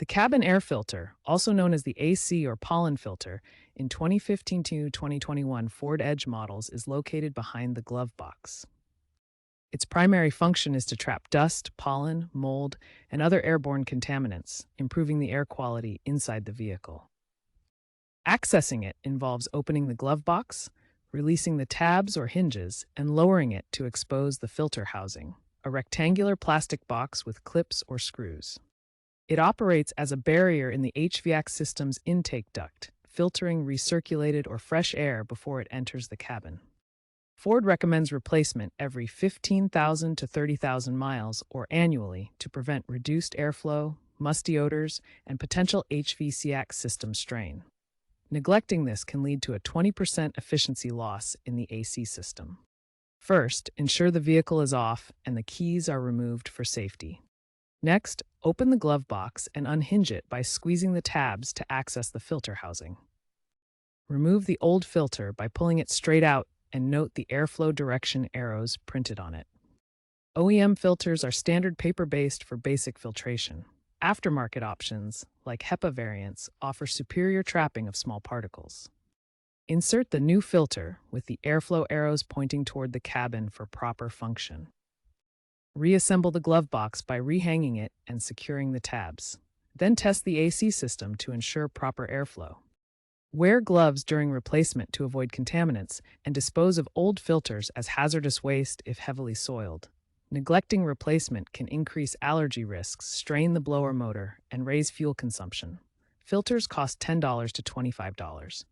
The cabin air filter, also known as the AC or pollen filter, in 2015 to 2021 Ford Edge models is located behind the glove box. Its primary function is to trap dust, pollen, mold, and other airborne contaminants, improving the air quality inside the vehicle. Accessing it involves opening the glove box, releasing the tabs or hinges, and lowering it to expose the filter housing, a rectangular plastic box with clips or screws. It operates as a barrier in the HVAC system's intake duct, filtering recirculated or fresh air before it enters the cabin. Ford recommends replacement every 15,000 to 30,000 miles or annually to prevent reduced airflow, musty odors, and potential HVAC system strain. Neglecting this can lead to a 20% efficiency loss in the AC system. First, ensure the vehicle is off and the keys are removed for safety. Next, open the glove box and unhinge it by squeezing the tabs to access the filter housing. Remove the old filter by pulling it straight out and note the airflow direction arrows printed on it. OEM filters are standard paper-based for basic filtration. Aftermarket options, like HEPA variants, offer superior trapping of small particles. Insert the new filter with the airflow arrows pointing toward the cabin for proper function. Reassemble the glove box by rehanging it and securing the tabs. Then test the AC system to ensure proper airflow. Wear gloves during replacement to avoid contaminants and dispose of old filters as hazardous waste if heavily soiled. Neglecting replacement can increase allergy risks, strain the blower motor, and raise fuel consumption. Filters cost $10 to $25.